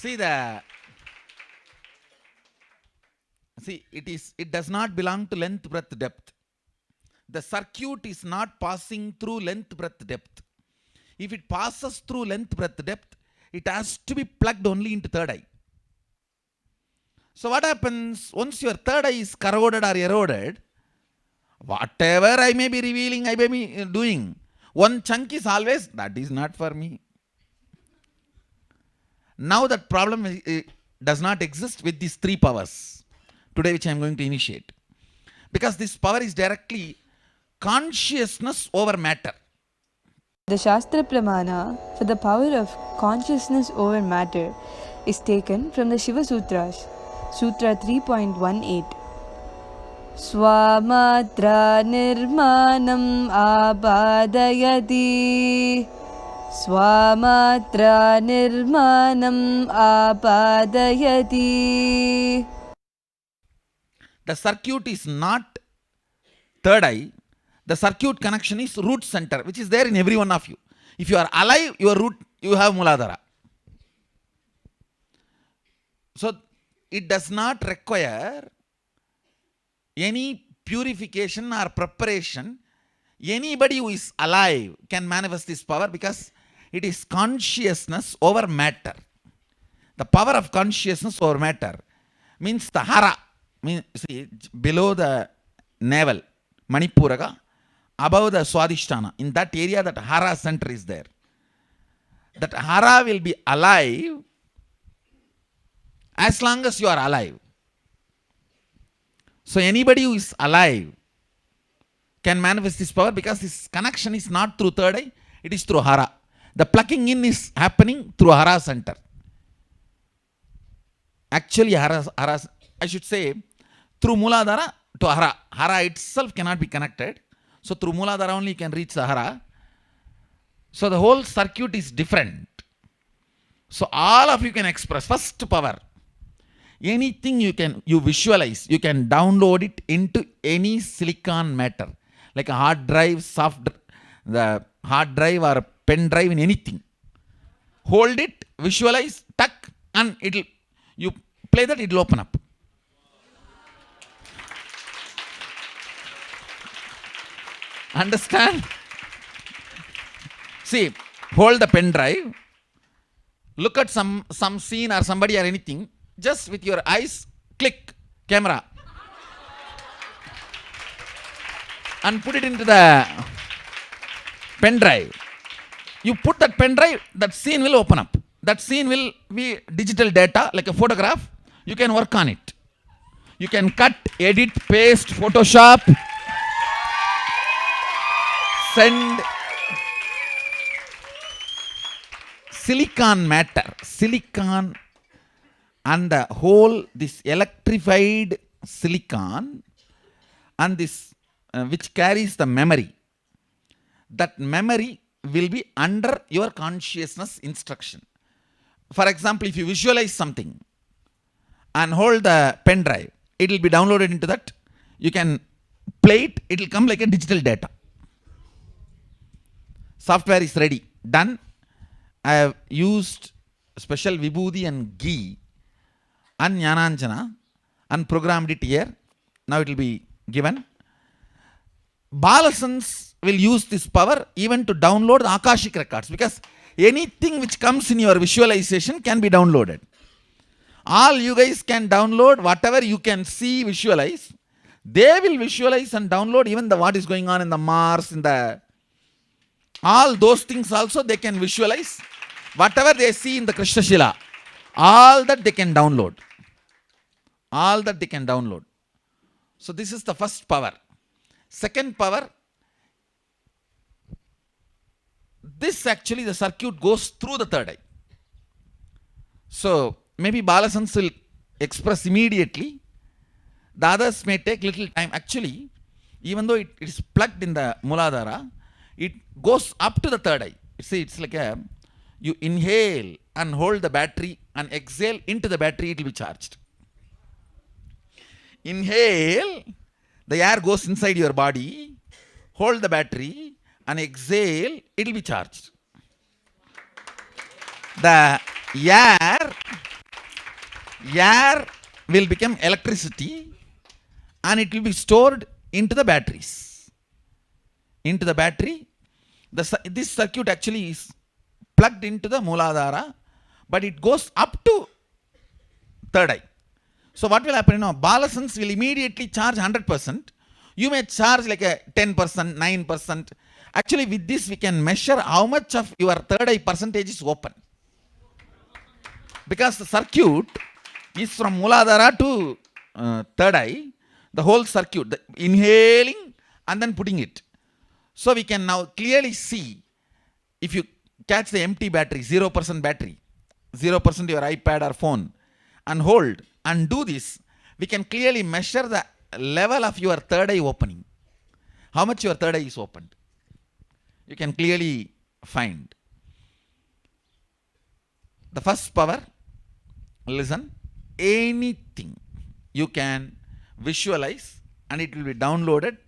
See it does not belong to length, breadth, depth. The circuit is not passing through length, breadth, depth. If it passes through length, breadth, depth, it has to be plugged only into third eye. So what happens once your third eye is corroded or eroded? Whatever I may be revealing, I may be doing, one chunk is always, that is not for me. Now that problem does not exist with these three powers today, which I am going to initiate. Because this power is directly consciousness over matter. The Shastra Pramana for the power of consciousness over matter is taken from the Shiva Sutras, Sutra 3.18. Swamatra nirmanam apadayati. Swamatra nirmanam apadayati. The circuit is not third eye. The circuit connection is root center, which is there in every one of you. If you are alive, your root, you have Muladhara. So it does not require any purification or preparation. Anybody who is alive can manifest this power because it is consciousness over matter. The power of consciousness over matter means the hara, see, below the navel, Manipuraga, above the Swadhisthana, in that area, that hara center is there. That hara will be alive as long as you are alive. So anybody who is alive can manifest this power because this connection is not through third eye, it is through hara. The plugging in is happening through hara center. Actually, hara, I should say, through Muladhara to hara. Hara itself cannot be connected. So through Muladhara only you can reach the hara. So the whole circuit is different. So all of you can express first power. Anything you visualize, you can download it into any silicon matter, like a hard drive, the hard drive or a pen drive, in anything. Hold it, visualize, tuck, and you play that, it will open up. Understand? See, hold the pen drive, look at some scene or somebody or anything, just with your eyes, click camera and put it into the pen drive. You put that pen drive, that scene will open up. That scene will be digital data, like a photograph. You can work on it. You can cut, edit, paste, Photoshop, send. Silicon matter, silicon, and the whole, this electrified silicon, and this which carries the memory, that memory will be under your consciousness instruction. For example, if you visualize something and hold the pen drive, it will be downloaded into that. You can play it, it will come like a digital data. Software is ready, done. I have used special Vibhuti and ghee and Jnananjana and programmed it here. Now it will be given. Balasans will use this power even to download the Akashic records, because anything which comes in your visualization can be downloaded. All you guys can download whatever you can see, visualize. They will visualize and download even what is going on in the Mars, in the all those things also they can visualize. Whatever they see in the Krishna Shila, all that they can download. All that they can download. So this is the first power. Second power, this actually the circuit goes through the third eye. So maybe Balasans will express immediately. The others may take little time. Actually, even though it is plugged in the Muladhara, it goes up to the third eye. See, it's like you inhale and hold the battery and exhale into the battery, it will be charged. Inhale, the air goes inside your body, hold the battery and exhale, it will be charged. The air Air will become electricity and it will be stored into the batteries. Into the battery, this circuit actually is plugged into the Mooladhara, but it goes up to third eye. So what will happen? Balasans will immediately charge 100%. You may charge like a 10%, 9%. Actually, with this we can measure how much of your third eye percentage is open. Because the circuit is from Mooladhara to third eye, the whole circuit, the inhaling and then putting it. So we can now clearly see, if you catch the empty battery, 0% battery, 0% your iPad or phone, and hold and do this, we can clearly measure the level of your third eye opening. How much your third eye is opened. You can clearly find. The first power, listen, anything you can visualize and it will be downloaded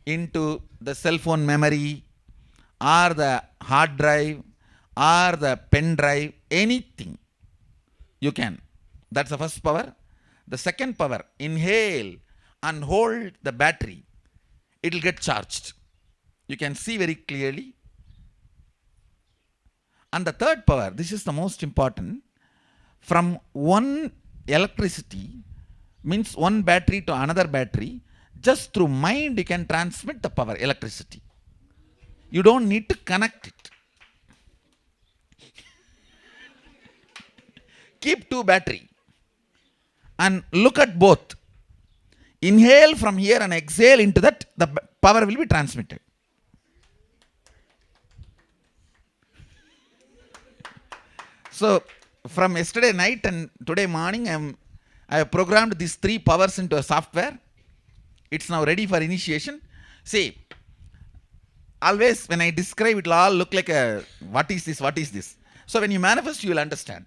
into the cell phone memory or the hard drive or the pen drive, anything you can. That's the first power. The second power, inhale and hold the battery. It will get charged. You can see very clearly. And the third power, this is the most important, from one electricity, means one battery to another battery, just through mind you can transmit the power, electricity. You don't need to connect it. Keep two battery and look at both. Inhale from here and exhale into that, the power will be transmitted. So from yesterday night and today morning, I have programmed these three powers into a software. It's now ready for initiation. See, always when I describe, it will all look like a, what is this, what is this? So when you manifest, you will understand.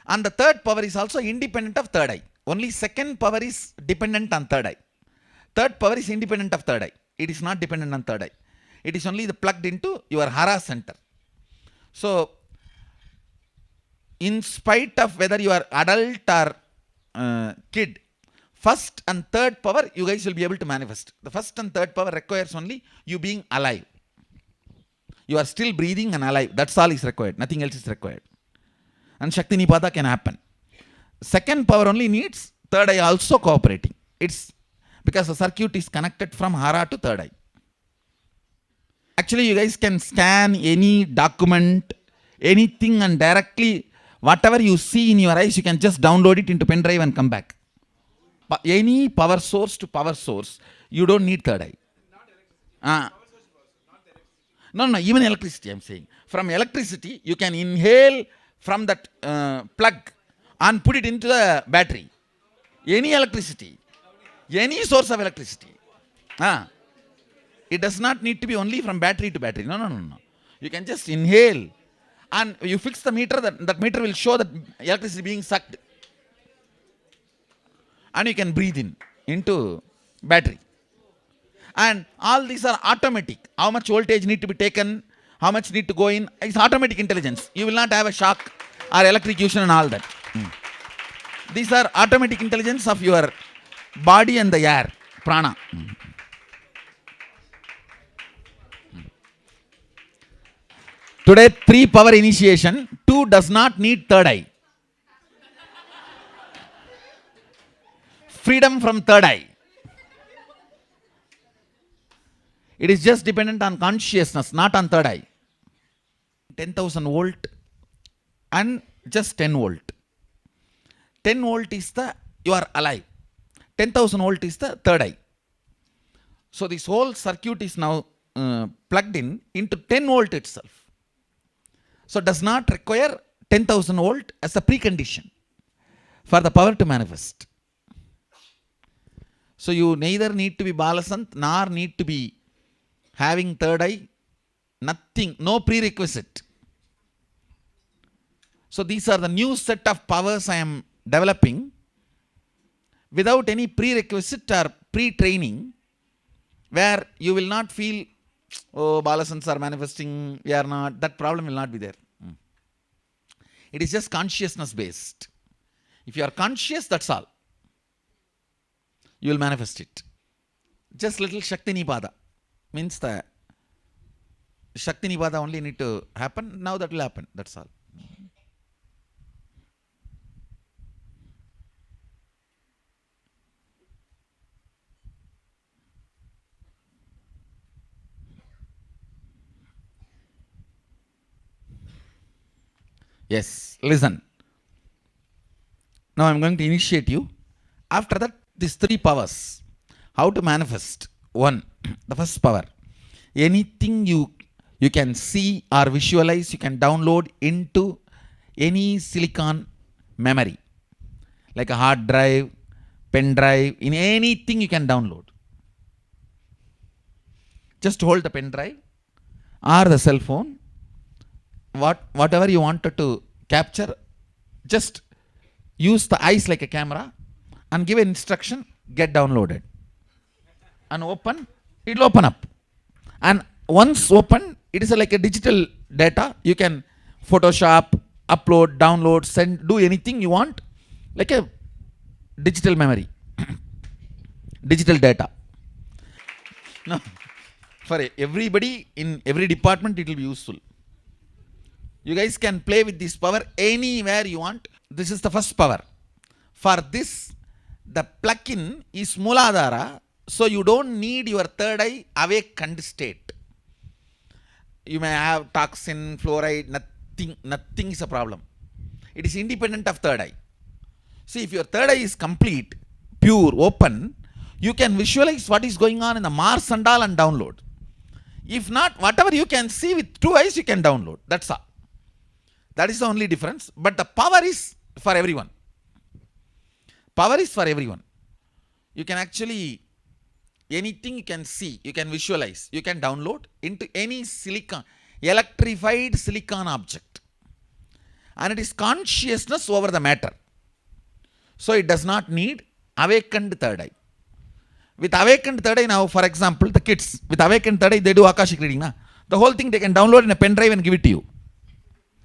And the third power is also independent of third eye. Only second power is dependent on third eye. Third power is independent of third eye. It is not dependent on third eye. It is only plugged into your hara center. So, in spite of whether you are adult or kid, first and third power you guys will be able to manifest. The first and third power requires only you being alive. You are still breathing and alive. That's all is required. Nothing else is required. And Shakti Nipada can happen. Second power only needs third eye also cooperating. It's because the circuit is connected from hara to third eye. Actually, you guys can scan any document, anything, and directly whatever you see in your eyes, you can just download it into pen drive and come back. Any power source to power source, you don't need third eye. No, even electricity I'm saying. From electricity, you can inhale from that plug and put it into the battery. Any electricity, any source of electricity. It does not need to be only from battery to battery. No. You can just inhale and you fix the meter, that meter will show that electricity being sucked. And you can breathe into battery. And all these are automatic. How much voltage need to be taken, how much need to go in, it's automatic intelligence. You will not have a shock or electrocution and all that. These are automatic intelligence of your body and the air, prana. Today, 3 power initiation, 2 does not need third eye. Freedom from third eye. It is just dependent on consciousness, not on third eye. 10,000 volt and just 10 volt. 10 volt is you are alive. 10,000 volt is the third eye. So this whole circuit is now plugged into 10 volt itself. So does not require 10,000 volt as a precondition for the power to manifest. So you neither need to be Balasant nor need to be having third eye. Nothing, no prerequisite. So these are the new set of powers I am developing without any prerequisite or pre-training, where you will not feel, oh, Balasants are manifesting, we are not. That problem will not be there. It is just consciousness based. If you are conscious, that's all. You will manifest it. Just little Shakti Nipada. Means the Shakti Nipada only need to happen. Now that will happen. That's all. Yes, listen. Now I'm going to initiate you. After that, these three powers. How to manifest? One, the first power. Anything you can see or visualize, you can download into any silicon memory, like a hard drive, pen drive, in anything you can download. Just hold the pen drive or the cell phone, whatever you wanted to capture, just use the eyes like a camera and give an instruction, get downloaded. And open, it will open up. And once open, it is like a digital data. You can Photoshop, upload, download, send, do anything you want, like a digital memory, digital data. No, for everybody in every department, it will be useful. You guys can play with this power anywhere you want. This is the first power. For this, the plug-in is Mooladhara, so you don't need your third eye awakened state. You may have toxin, fluoride, nothing is a problem. It is independent of third eye. See, if your third eye is complete, pure, open, you can visualize what is going on in the Mars and all and download. If not, whatever you can see with two eyes, you can download. That's all. That is the only difference. But the power is for everyone. Power is for everyone. You can actually, anything you can see, you can visualize, you can download into any silicon, electrified silicon object. And it is consciousness over the matter. So it does not need awakened third eye. With awakened third eye now, for example, the kids, with awakened third eye, they do Akashic reading. Na? The whole thing they can download in a pen drive and give it to you.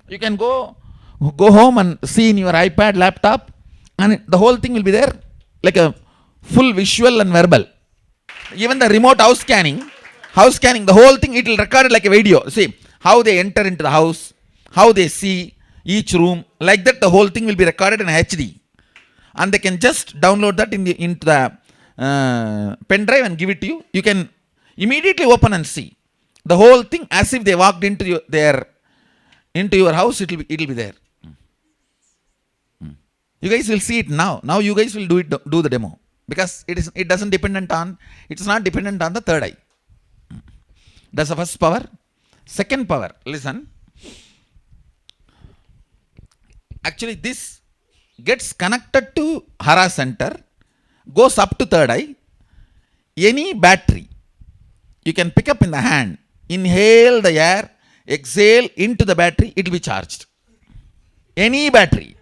You can go home and see in your iPad, laptop, and the whole thing will be there, like a full visual and verbal. Even the remote house scanning, the whole thing, it will record it like a video. See, how they enter into the house, how they see each room, like that the whole thing will be recorded in HD. And they can just download that into the pen drive and give it to you. You can immediately open and see the whole thing as if they walked into your house. It will be there. You guys will see it now. Now you guys will do the demo, because it's not dependent on the third eye. That's the first power. Second power, listen. Actually, this gets connected to Hara center, goes up to third eye. Any battery you can pick up in the hand, inhale the air, exhale into the battery, it will be charged. Any battery.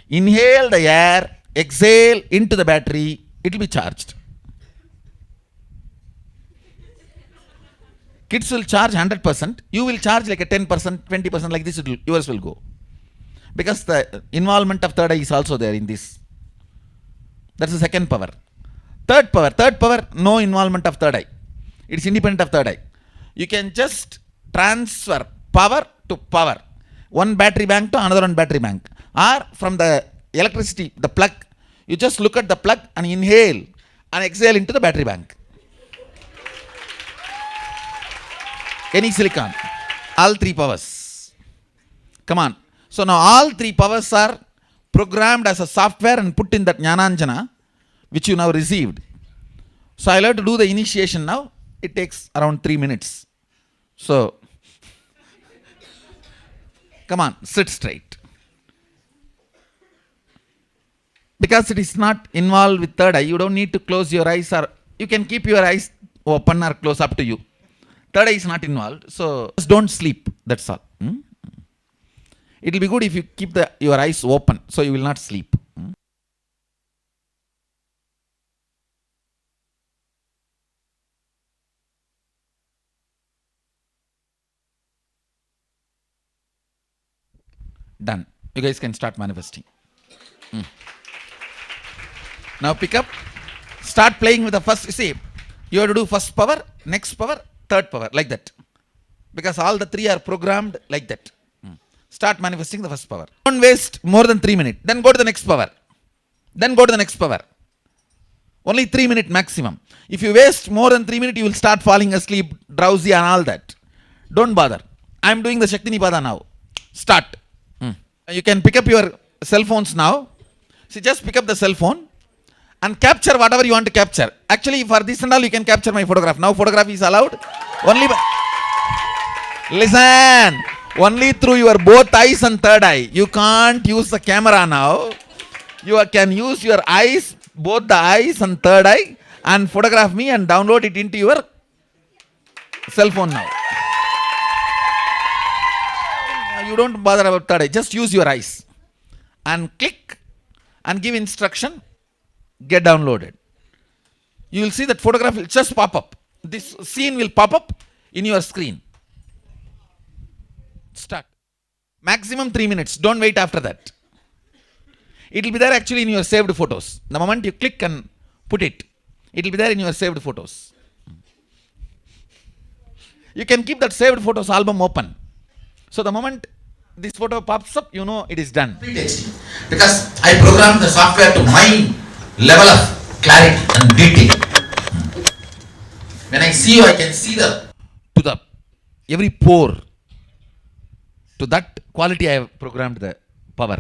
Inhale the air, exhale into the battery, it will be charged. Kids will charge 100%. You will charge like a 10%, 20%, like this, yours will go. Because the involvement of third eye is also there in this. That's the second power. Third power, no involvement of third eye. It is independent of third eye. You can just transfer power to power. One battery bank to another one battery bank. Or from the electricity, the plug, you just look at the plug and inhale and exhale into the battery bank. Any silicon. All three powers. Come on. So now all three powers are programmed as a software and put in that Jnananjana, which you now received. So I'll have to do the initiation now. It takes around 3 minutes. So, come on, sit straight. Because it is not involved with third eye, you don't need to close your eyes, or you can keep your eyes open or close, up to you. Third eye is not involved, so just don't sleep, that's all. It will be good if you keep your eyes open, so you will not sleep. Done. You guys can start manifesting. Now pick up, start playing with the first. See, you have to do first power, next power, third power, like that. Because all the three are programmed like that. Start manifesting the first power. Don't waste more than 3 minutes. Then go to the next power. Then go to the next power. Only 3 minutes maximum. If you waste more than 3 minutes, you will start falling asleep, drowsy and all that. Don't bother. I am doing the Shakti Nipada now. Start. You can pick up your cell phones now. See, just pick up the cell phone and capture whatever you want to capture. Actually, for this and all, you can capture my photograph. Now, photograph is allowed. Only listen. Only through your both eyes and third eye. You can't use the camera now. You can use your eyes, both the eyes and third eye, and photograph me and download it into your cell phone now. You don't bother about third eye. Just use your eyes and click and give instruction. Get downloaded. You will see that photograph will just pop up. This scene will pop up in your screen. Start. Maximum 3 minutes. Don't wait after that. It will be there actually in your saved photos. The moment you click and put it, it will be there in your saved photos. You can keep that saved photos album open. So the moment this photo pops up, you know it is done. Because I programmed the software to my level of clarity and detail. When I see you, I can see to every pore. To that quality I have programmed the power.